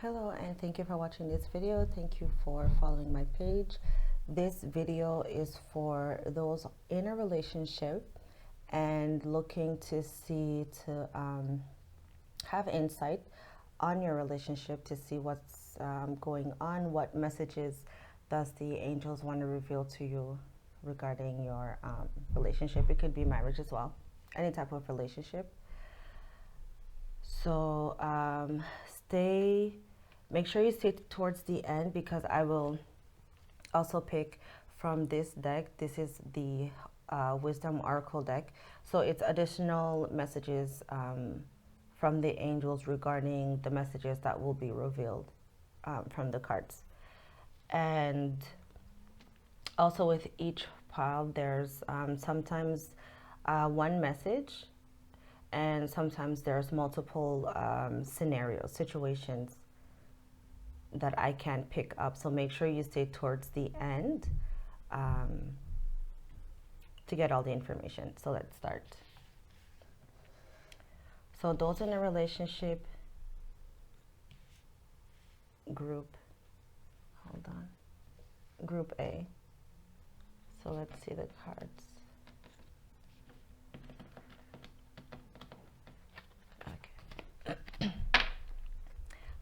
Hello and thank you for watching this video. Thank you for following my page. This video is for those in a relationship and looking to have insight on your relationship, to see what's going on, what messages does the angels want to reveal to you regarding your relationship. It could be marriage as well, any type of relationship. So make sure you stay towards the end, because I will also pick from this deck. This is the Wisdom Oracle deck. So it's additional messages from the angels regarding the messages that will be revealed from the cards. And also with each pile, there's sometimes one message, and sometimes there's multiple scenarios, situations that I can pick up. So make sure you stay towards the end to get all the information. So let's start. So those in a relationship, group A. So let's see the cards.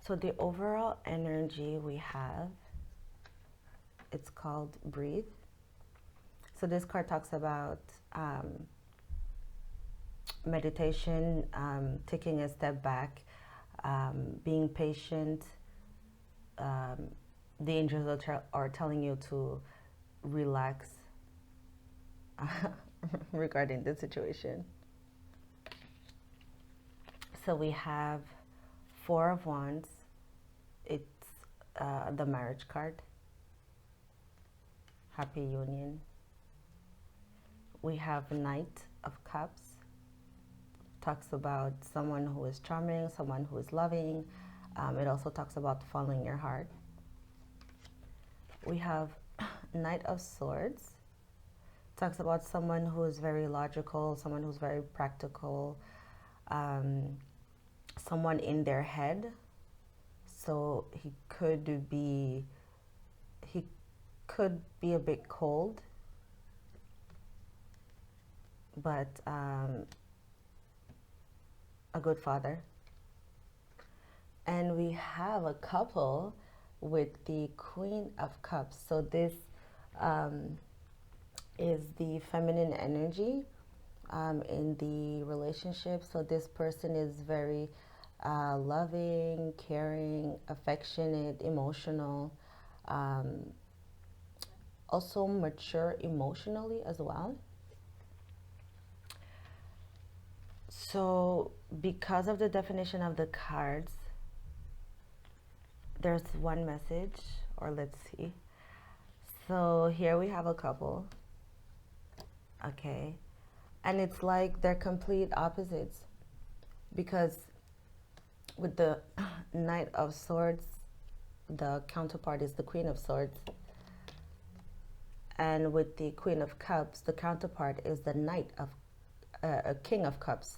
So the overall energy we have, it's called breathe. So this card talks about meditation, taking a step back, being patient. The angels are telling you to relax regarding the situation. So we have Four of Wands. It's the marriage card. Happy union. We have Knight of Cups. Talks about someone who is charming, someone who is loving. It also talks about following your heart. We have Knight of Swords. Talks about someone who is very logical, someone who's very practical, someone in their head. So he could be a bit cold, but a good father. And we have a couple with the Queen of Cups. So this is the feminine energy in the relationship. So this person is very loving, caring, affectionate, emotional, also mature emotionally as well. So because of the definition of the cards, there's one message, or let's see. So here we have a couple. Okay. And it's like they're complete opposites, because with the Knight of Swords, the counterpart is the Queen of Swords. And with the Queen of Cups, the counterpart is the King of Cups.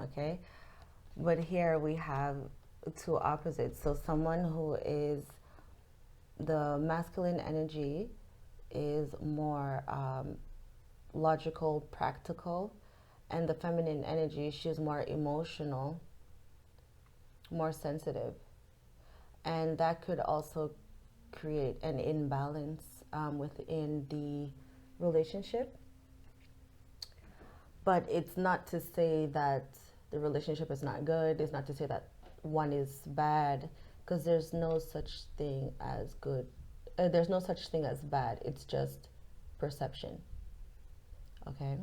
Okay. But here we have two opposites. So someone who is, the masculine energy is more logical, practical, and the feminine energy, she's more emotional, more sensitive. And that could also create an imbalance within the relationship. But it's not to say that the relationship is not good. It's not to say that one is bad, because there's no such thing as good. There's no such thing as bad. It's just perception. Okay?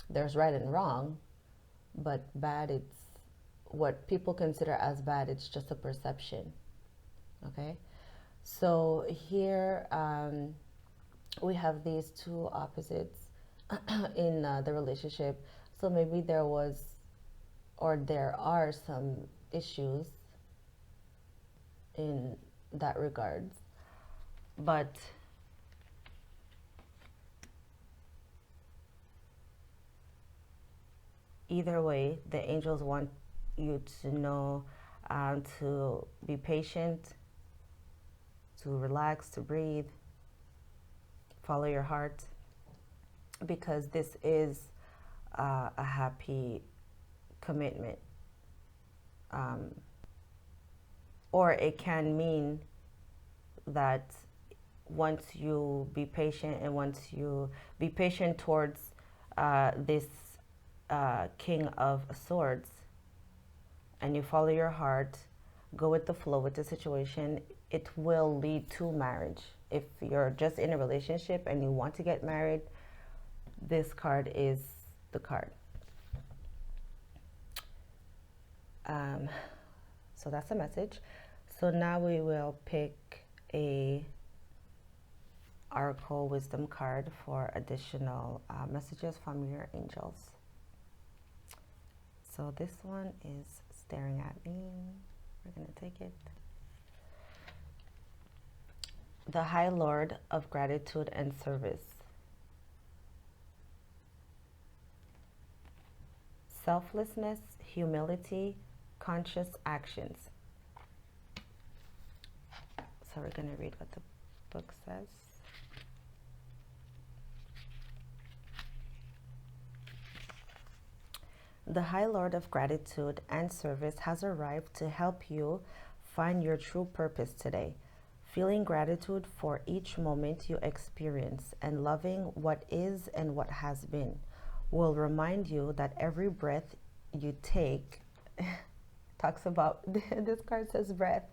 There's right and wrong, but bad, it's what people consider as bad. It's just a perception. Okay? So here we have these two opposites in the relationship. So maybe there was, or there are, some issues in that regards. But either way, the angels want you to know to be patient, to relax, to breathe, follow your heart, because this is a happy commitment. Or it can mean that once you be patient and once you be patient towards this King of Swords, and you follow your heart, go with the flow with the situation, it will lead to marriage. If you're just in a relationship and you want to get married, this card is the card. So that's the message. So now we will pick a Oracle Wisdom card for additional messages from your angels. So this one is staring at me. We're going to take it. The High Lord of Gratitude and Service. Selflessness, humility, conscious actions. So we're going to read what the book says. The High Lord of Gratitude and Service has arrived to help you find your true purpose today. Feeling gratitude for each moment you experience and loving what is and what has been will remind you that every breath you take talks about, this card says breath,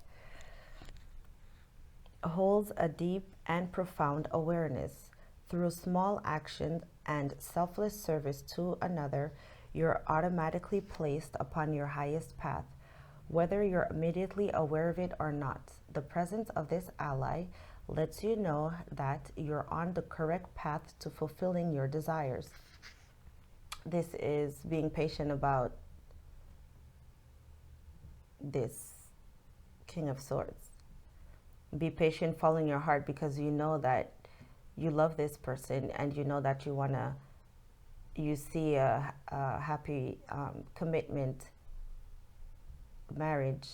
holds a deep and profound awareness. Through small action and selfless service to another, you're automatically placed upon your highest path, whether you're immediately aware of it or not. The presence of this ally lets you know that you're on the correct path to fulfilling your desires. This is being patient about this King of Swords. Be patient following your heart, because you know that you love this person and you know that you see a happy commitment, marriage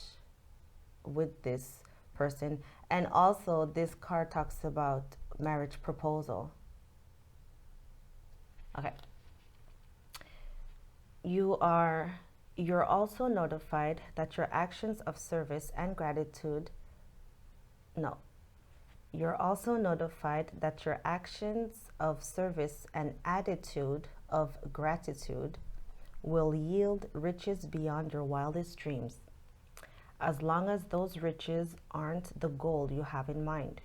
with this person. And also this card talks about marriage proposal. Okay. You're also notified that your actions of service and gratitude, no, you're also notified that your actions of service and attitude of gratitude will yield riches beyond your wildest dreams, as long as those riches aren't the goal you have in mind.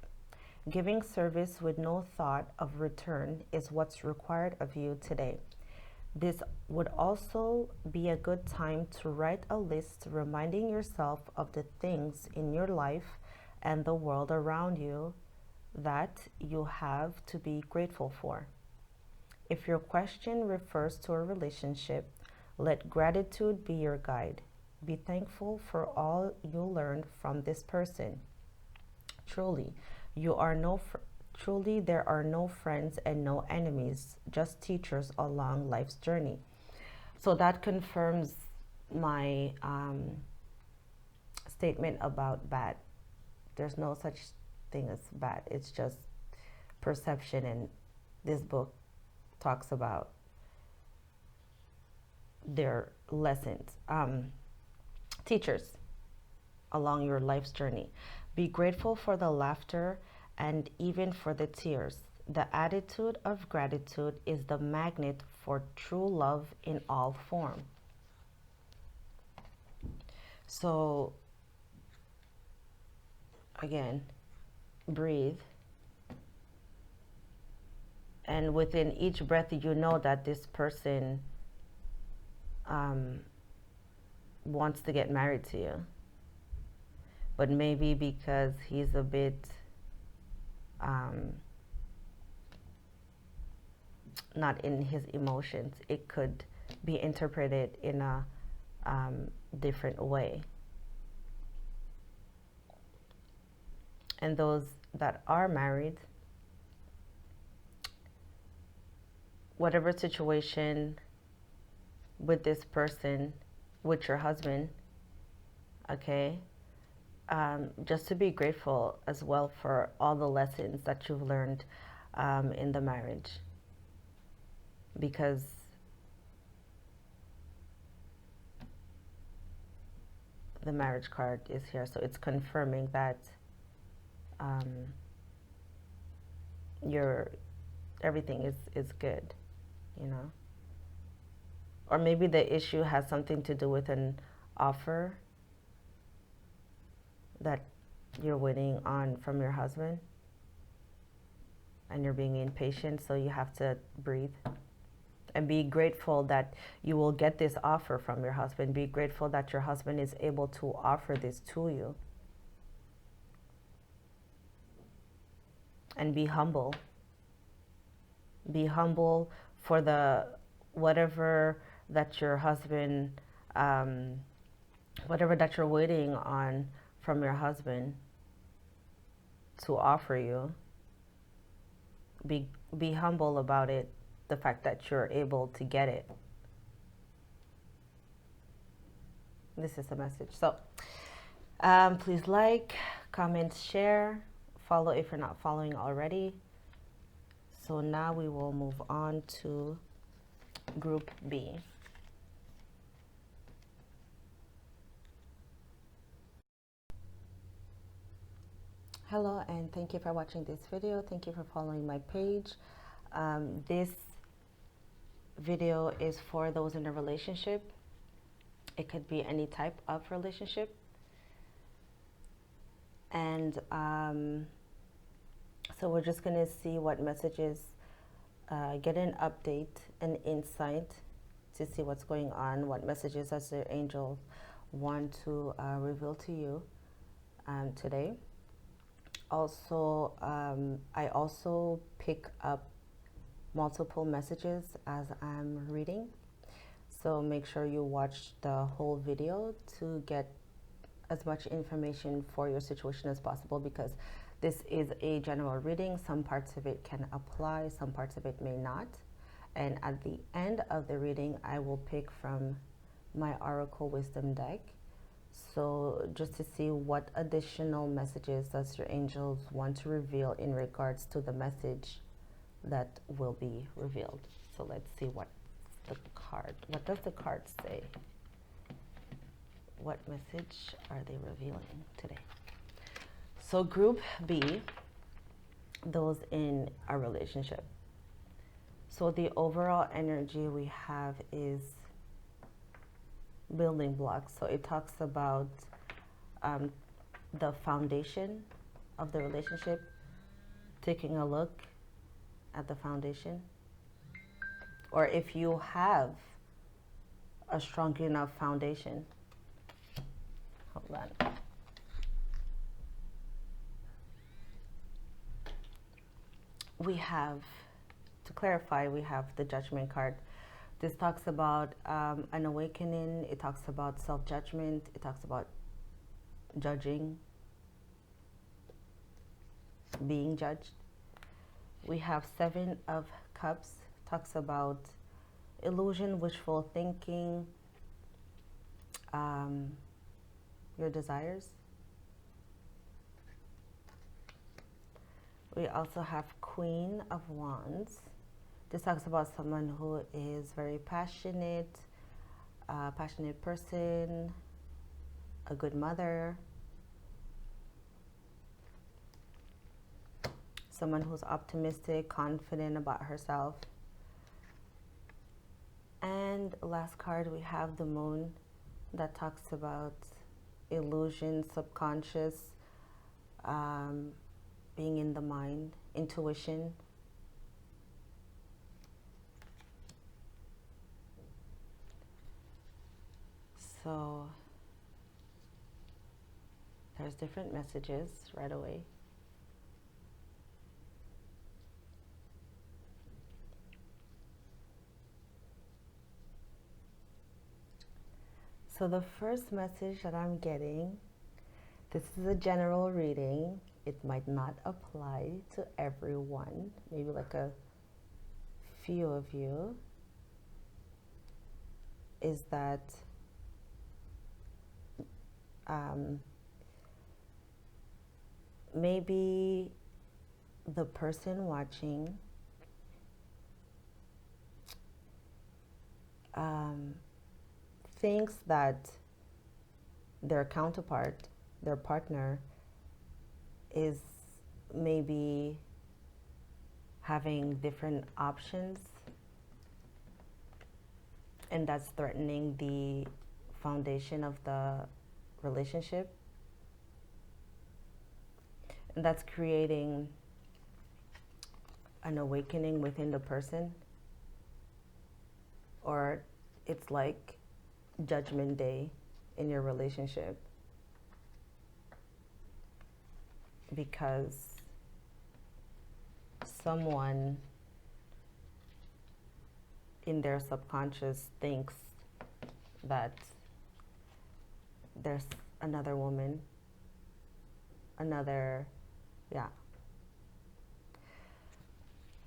Giving service with no thought of return is what's required of you today. This would also be a good time to write a list reminding yourself of the things in your life and the world around you that you have to be grateful for. If your question refers to a relationship, let gratitude be your guide. Be thankful for all you learned from this person. Truly, there are no friends and no enemies, just teachers along life's journey. So that confirms my statement about bad. There's no such thing as bad. It's just perception, and this book talks about their lessons. Teachers along your life's journey. Be grateful for the laughter and even for the tears. The attitude of gratitude is the magnet for true love in all form. So again, breathe. And within each breath, you know that this person wants to get married to you. But maybe because he's a bit not in his emotions, it could be interpreted in a different way. And those that are married, whatever situation with this person, with your husband, Okay. Just to be grateful as well for all the lessons that you've learned in the marriage, because the marriage card is here, so it's confirming that um, your everything is good, you know. Or maybe the issue has something to do with an offer that you're waiting on from your husband, and you're being impatient, so you have to breathe and be grateful that you will get this offer from your husband. Be grateful that your husband is able to offer this to you. And be humble. Be humble for the whatever that your husband, whatever that you're waiting on from your husband to offer you. Be humble about it, the fact that you're able to get it. This is the message. So please like, comment, share, follow if you're not following already. So now we will move on to group B. Hello, and thank you for watching this video. Thank you for following my page. This video is for those in a relationship. It could be any type of relationship. And so we're just going to see what messages, get an update, an insight to see what's going on, what messages does the angel want to reveal to you today. Also, I also pick up multiple messages as I'm reading. So make sure you watch the whole video to get as much information for your situation as possible, because this is a general reading. Some parts of it can apply, some parts of it may not. And at the end of the reading, I will pick from my Oracle Wisdom deck. So just to see what additional messages does your angels want to reveal in regards to the message that will be revealed. So let's see what does the card say? What message are they revealing today? So group B, those in a relationship. So the overall energy we have is building blocks. So it talks about the foundation of the relationship, taking a look at the foundation, or if you have a strong enough foundation. Hold on. We have, to clarify, we have the Judgment card. This talks about an awakening. It talks about self-judgment. It talks about judging, being judged. We have Seven of Cups. Talks about illusion, wishful thinking, your desires. We also have Queen of Wands. This talks about someone who is very passionate, passionate person, a good mother, someone who's optimistic, confident about herself. And last card, we have the Moon, that talks about illusion, subconscious, being in the mind, intuition. So there's different messages right away. So the first message that I'm getting, this is a general reading. It might not apply to everyone, maybe like a few of you, is that Maybe the person watching thinks that their counterpart, their partner, is maybe having different options, and that's threatening the foundation of the relationship. And that's creating an awakening within the person, or it's like judgment day in your relationship, because someone in their subconscious thinks that there's another woman, another, yeah.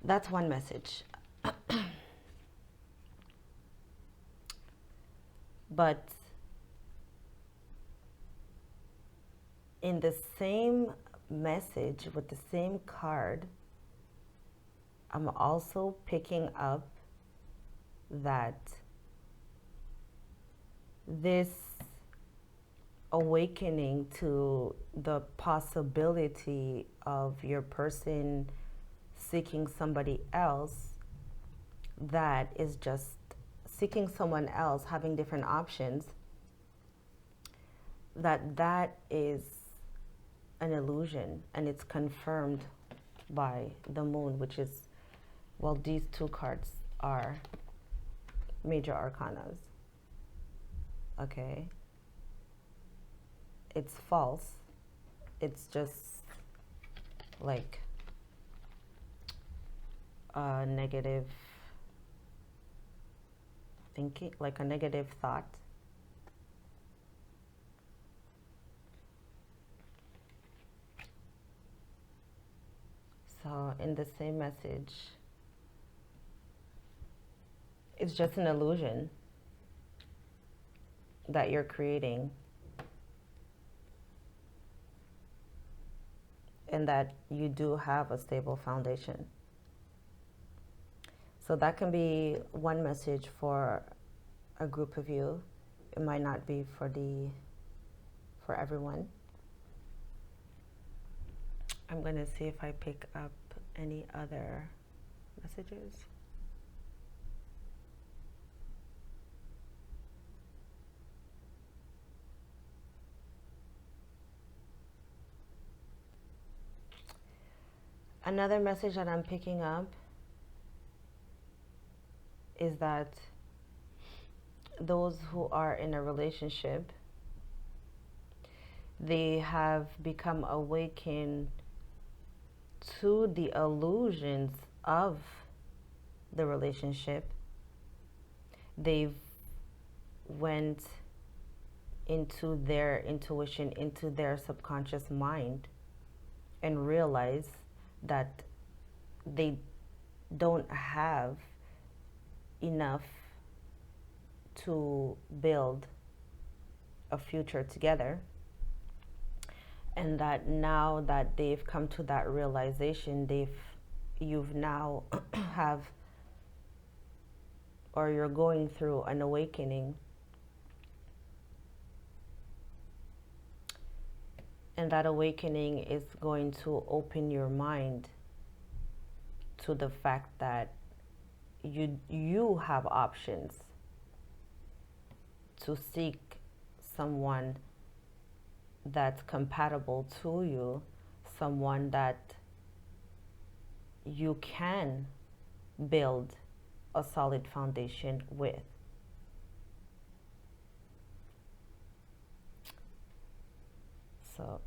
That's one message. But in the same message with the same card, I'm also picking up that this awakening to the possibility of your person seeking somebody else, that is just seeking someone else, having different options, that is an illusion, and it's confirmed by the moon, which is, well, these two cards are major arcanas. Okay, it's false. It's just like a negative thinking, like a negative thought. So in the same message, it's just an illusion that you're creating, and that you do have a stable foundation. So that can be one message for a group of you. It might not be for everyone. I'm going to see if I pick up any other messages. Another message that I'm picking up is that those who are in a relationship, they have become awakened to the illusions of the relationship. They've went into their intuition, into their subconscious mind, and realized that they don't have enough to build a future together, and that now that they've come to that realization, you've now have, or you're going through an awakening, and that awakening is going to open your mind to the fact that you have options to seek someone that's compatible to you, someone that you can build a solid foundation with. So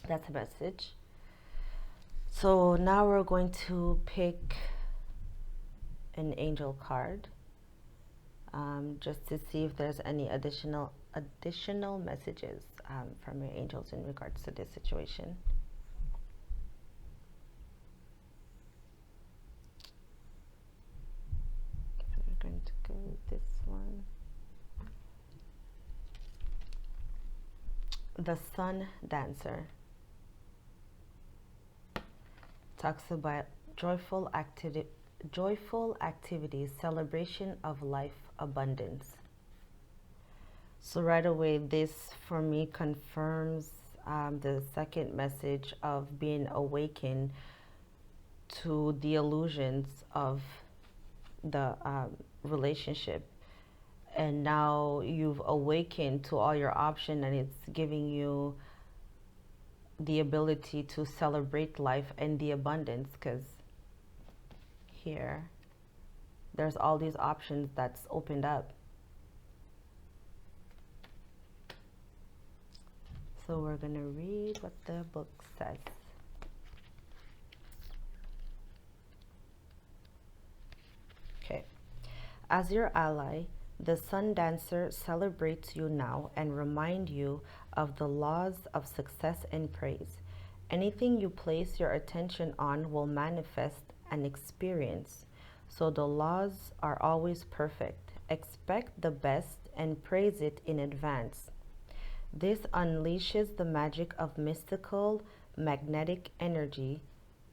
that's a message. So now we're going to pick an angel card, just to see if there's any additional messages from your angels in regards to this situation. So we're going to go with this one. The Sun Dancer talks about joyful activities, celebration of life, abundance. So right away, this for me confirms the second message of being awakened to the illusions of the relationship. And now you've awakened to all your options, and it's giving you the ability to celebrate life and the abundance, because here there's all these options that's opened up. So we're going to read what the book says. Okay. As your ally, the Sun Dancer celebrates you now and remind you of the laws of success and praise. Anything you place your attention on will manifest an experience. So the laws are always perfect. Expect the best and praise it in advance. This unleashes the magic of mystical magnetic energy,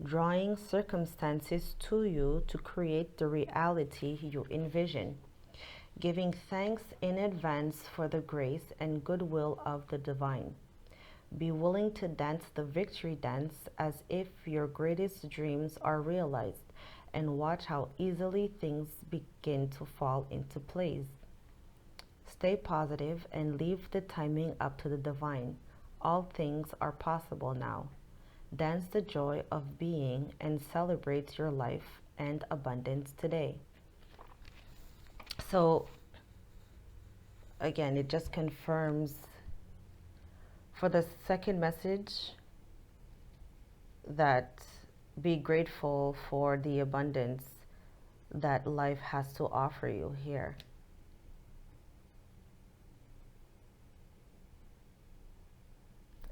drawing circumstances to you to create the reality you envision, giving thanks in advance for the grace and goodwill of the divine. Be willing to dance the victory dance as if your greatest dreams are realized, and watch how easily things begin to fall into place. Stay positive and leave the timing up to the divine. All things are possible now. Dance the joy of being and celebrate your life and abundance today. So, again, it just confirms for the second message that be grateful for the abundance that life has to offer you here.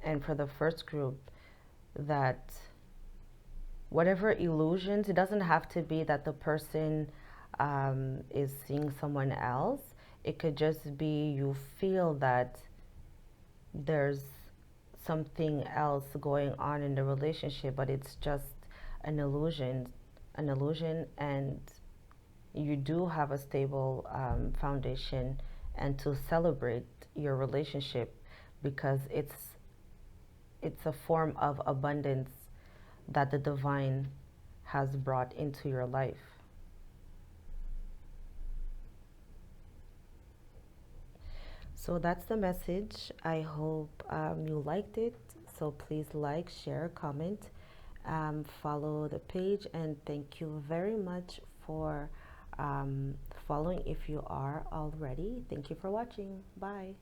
And for the first group, that whatever illusions, it doesn't have to be that the person is seeing someone else. It could just be you feel that there's something else going on in the relationship, but it's just an illusion, and you do have a stable foundation, and to celebrate your relationship because it's a form of abundance that the divine has brought into your life. So that's the message. I hope you liked it. So please like, share, comment, follow the page, and thank you very much for following if you are already. Thank you for watching. Bye.